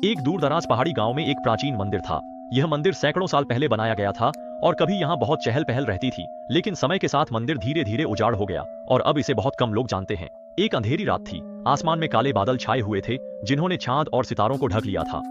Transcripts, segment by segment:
एक दूरदराज पहाड़ी गांव में एक प्राचीन मंदिर था। यह मंदिर सैकड़ों साल पहले बनाया गया था और कभी यहाँ बहुत चहल पहल रहती थी, लेकिन समय के साथ मंदिर धीरे धीरे उजाड़ हो गया और अब इसे बहुत कम लोग जानते हैं। एक अंधेरी रात थी। आसमान में काले बादल छाए हुए थे जिन्होंने चांद और सितारों को ढक लिया था।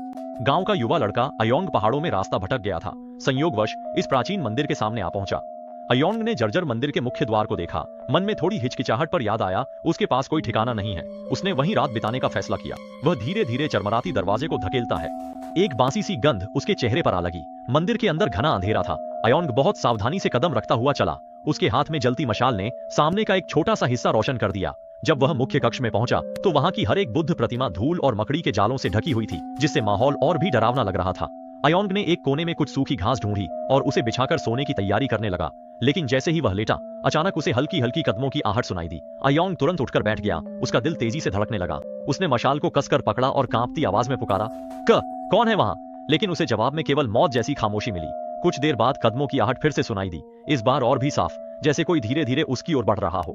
गांव का युवा लड़का अयोंग पहाड़ों में रास्ता भटक गया था। संयोगवश इस प्राचीन मंदिर के सामने आ पहुंचा। अयोंग ने जर्जर मंदिर के मुख्य द्वार को देखा। मन में थोड़ी हिचकिचाहट पर याद आया उसके पास कोई ठिकाना नहीं है। उसने वहीं रात बिताने का फैसला किया। वह धीरे धीरे चरमराती दरवाजे को धकेलता है। एक बांसी सी गंध उसके चेहरे पर आ लगी। मंदिर के अंदर घना अंधेरा था। अयोंग बहुत सावधानी से कदम रखता हुआ चला। उसके हाथ में जलती मशाल ने सामने का एक छोटा सा हिस्सा रोशन कर दिया। जब वह मुख्य कक्ष में पहुंचा तो वहां की हर एक बुद्ध प्रतिमा धूल और मकड़ी के जालों से ढकी हुई थी, जिससे माहौल और भी डरावना लग रहा था। अयोंग ने एक कोने में कुछ सूखी घास ढूंढी और उसे बिछाकर सोने की तैयारी करने लगा, लेकिन जैसे ही वह लेटा, अचानक उसे हल्की हल्की कदमों की आहट सुनाई दी। अयोंग तुरंत उठकर बैठ गया। उसका दिल तेजी से धड़कने लगा। उसने मशाल को कसकर पकड़ा और कांपती आवाज में पुकारा, कौन है वहां? लेकिन उसे जवाब में केवल मौत जैसी खामोशी मिली। कुछ देर बाद कदमों की आहट फिर से सुनाई दी, इस बार और भी साफ, जैसे कोई धीरे धीरे उसकी ओर बढ़ रहा हो।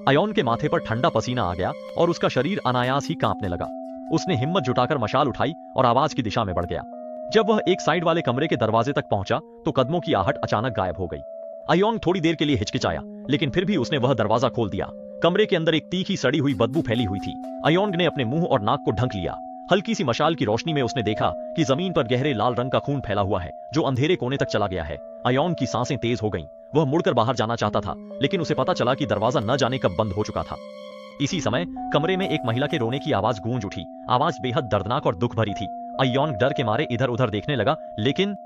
अयोंग के माथे पर ठंडा पसीना आ गया और उसका शरीर अनायास ही कांपने लगा। उसने हिम्मत जुटाकर मशाल उठाई और आवाज की दिशा में बढ़ गया। जब वह एक साइड वाले कमरे के दरवाजे तक पहुंचा तो कदमों की आहट अचानक गायब हो गई। अयोंग थोड़ी देर के लिए हिचकिचाया, लेकिन फिर भी उसने वह दरवाजा खोल दिया। कमरे के अंदर एक तीखी सड़ी हुई बदबू फैली हुई थी। अयोंग ने अपने मुंह और नाक को ढक लिया। हल्की सी मशाल की रोशनी में उसने देखा कि जमीन पर गहरे लाल रंग का खून फैला हुआ है, जो अंधेरे कोने तक चला गया है। अयोंग की सांसें तेज हो गईं। वह मुड़कर बाहर जाना चाहता था, लेकिन उसे पता चला कि दरवाजा न जाने कब बंद हो चुका था। इसी समय कमरे में एक महिला के रोने की आवाज गूंज उठी। आवाज बेहद दर्दनाक और दुख भरी थी। अयोंग डर के मारे इधर उधर देखने लगा, लेकिन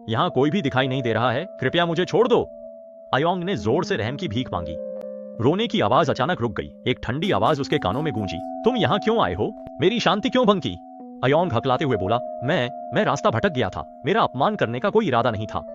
यहाँ कोई भी दिखाई नहीं दे रहा है। कृपया मुझे छोड़ दो। अयोंग ने जोर से रहम की भीख मांगी। रोने की आवाज अचानक रुक गई। एक ठंडी आवाज उसके कानों में गूंजी, तुम यहाँ क्यों आए हो? मेरी शांति क्यों भंग की? अयोंग हकलाते हुए बोला, मैं रास्ता भटक गया था। मेरा अपमान करने का कोई इरादा नहीं था।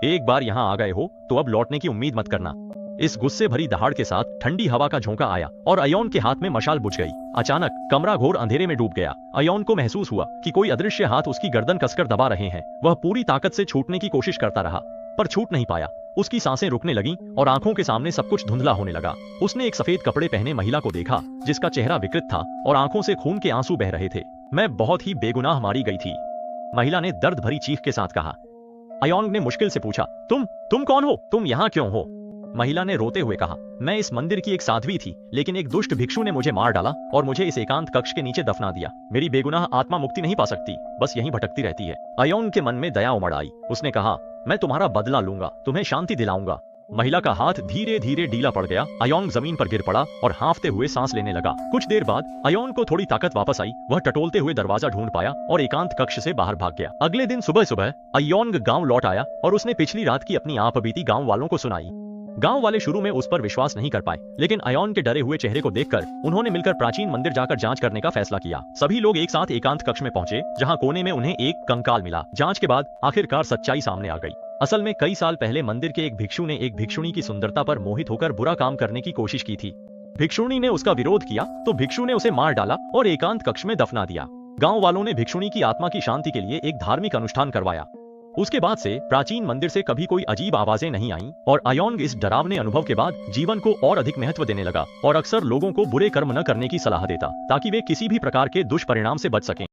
एक बार यहाँ आ गए हो तो अब लौटने की उम्मीद मत करना। इस गुस्से भरी दहाड़ के साथ ठंडी हवा का झोंका आया और अयोंग के हाथ में मशाल बुझ गई। अचानक कमरा घोर अंधेरे में डूब गया। अयोंग को महसूस हुआ कि कोई अदृश्य हाथ उसकी गर्दन कसकर दबा रहे हैं। वह पूरी ताकत से छूटने की कोशिश करता रहा, पर छूट नहीं पाया। उसकी सांसें रुकने लगीं और आंखों के सामने सब कुछ धुंधला होने लगा। उसने एक सफेद कपड़े पहने महिला को देखा, जिसका चेहरा विकृत था और आंखों से खून के आंसू बह रहे थे। मैं बहुत ही बेगुनाह मारी गई थी, महिला ने दर्द भरी चीख के साथ कहा। अयोंग ने मुश्किल से पूछा, तुम कौन हो? तुम यहाँ क्यों हो? महिला ने रोते हुए कहा, मैं इस मंदिर की एक साध्वी थी, लेकिन एक दुष्ट भिक्षु ने मुझे मार डाला और मुझे इस एकांत कक्ष के नीचे दफना दिया। मेरी बेगुनाह आत्मा मुक्ति नहीं पा सकती, बस यहीं भटकती रहती है। अयोंग के मन में दया उमड़ आई। उसने कहा, मैं तुम्हारा बदला लूंगा, तुम्हें शांति दिलाऊंगा। महिला का हाथ धीरे धीरे ढीला पड़ गया। अयोंग जमीन पर गिर पड़ा और हांफते हुए सांस लेने लगा। कुछ देर बाद अयोंग को थोड़ी ताकत वापस आई। वह टटोलते हुए दरवाजा ढूंढ पाया और एकांत कक्ष से बाहर भाग गया। अगले दिन सुबह सुबह अयोंग गांव लौट आया और उसने पिछली रात की अपनी आप बीती गांव वालों को सुनाई। गांव वाले शुरू में उस पर विश्वास नहीं कर पाए, लेकिन अयोंग के डरे हुए चेहरे को देखकर उन्होंने मिलकर प्राचीन मंदिर जाकर जांच करने का फैसला किया। सभी लोग एक साथ एकांत कक्ष में पहुंचे, जहां कोने में उन्हें एक कंकाल मिला। जांच के बाद आखिरकार सच्चाई सामने आ गई। असल में कई साल पहले मंदिर के एक भिक्षु ने एक भिक्षुणी की सुंदरता पर मोहित होकर बुरा काम करने की कोशिश की थी। भिक्षुणी ने उसका विरोध किया तो भिक्षु ने उसे मार डाला और एकांत कक्ष में दफना दिया। गांव वालों ने भिक्षुणी की आत्मा की शांति के लिए एक धार्मिक अनुष्ठान करवाया। उसके बाद से प्राचीन मंदिर से कभी कोई अजीब आवाजें नहीं आईं और अयोंग इस डरावने अनुभव के बाद जीवन को और अधिक महत्व देने लगा और अक्सर लोगों को बुरे कर्म न करने की सलाह देता, ताकि वे किसी भी प्रकार के दुष्परिणाम से बच सकें।